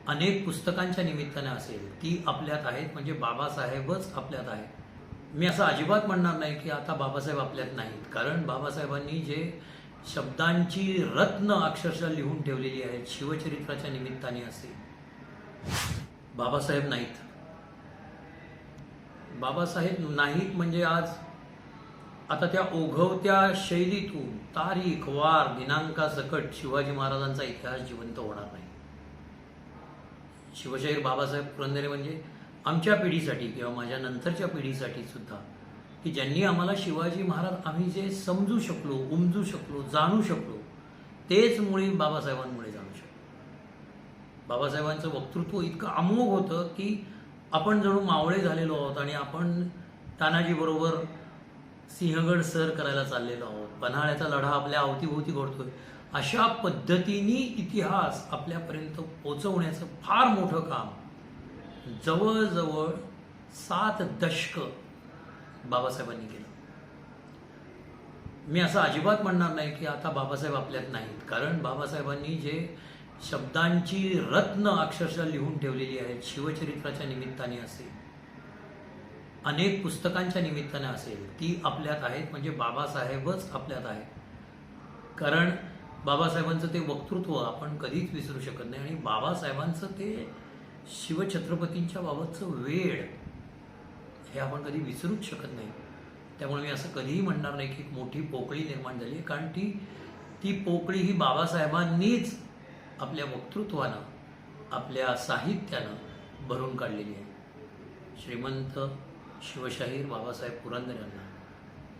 अनेक पुस्तकांच्या निमित्ताने असेल ती आपल्यात आहेत, म्हणजे बाबासाहेबच आपल्यात आहेत। मी असं अजिबात म्हणणार नाही की आता बाबासाहेब आपल्यात नाहीत, कारण बाबासाहेबांनी जे शब्दांची रत्न अक्षरशः लिहून ठेवलेली आहेत शिवचरित्राच्या निमित्ताने असेल, बाबासाहेब नाहीत। बाबासाहेब नाहीत म्हणजे आज आता त्या ओघवत्या शैलीतून तारीख वार दिनांकासकट शिवाजी महाराजांचा इतिहास जिवंत होणार नाही। शिवशाहीर बाबासाहेब पुरंदरे म्हणजे आमच्या पिढीसाठी किंवा माझ्या नंतरच्या पिढीसाठी सुद्धा, की ज्यांनी आम्हाला शिवाजी महाराज आम्ही जे समजू शकलो, उमजू शकलो, जाणू शकलो, तेच मुळी बाबासाहेबांमुळे जाणू शकलो। बाबासाहेबांचं वक्तृत्व इतकं अमोघ होतं की आपण जणू मावळे झालेलो आहोत आणि आपण तानाजी बरोबर सिंहगड सर करायला चाललेलो आहोत, पन्हाळ्याचा लढा आपल्या अवतीभोवती घडतोय, अशा पद्धतीने इतिहास आपल्यापर्यंत पोहोचवण्याचं फार मोठं काम जवळजवळ 7 दशक बाबासाहेबांनी केलं। मी असं अजिबात म्हणणार नाही की आता बाबासाहेब आपल्यात नाहीत, कारण बाबासाहेबांनी जे शब्दांची रत्न अक्षरशः लिहून ठेवलेली आहेत शिवचरित्राच्या निमित्ताने असेल, अनेक पुस्तकांच्या निमित्ताने असेल ती आपल्यात आहेत, म्हणजे बाबासाहेबच आपल्यात आहेत। कारण बाबासाहेबांचं ते वक्तृत्व आपण कधीच विसरू शकत नाही आणि बाबासाहेबांचं ते शिवछत्रपतींच्या बाबतचं वेळ हे आपण कधी विसरूच शकत नाही। त्यामुळे मी असं कधीही म्हणणार नाही की मोठी पोकळी निर्माण झाली, कारण ती पोकळी ही बाबासाहेबांनीच आपल्या वक्तृत्वानं, आपल्या साहित्यानं भरून काढलेली आहे। श्रीमंत शिवशाहीर बाबासाहेब पुरंदरे यांना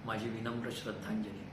माझी विनम्र श्रद्धांजली।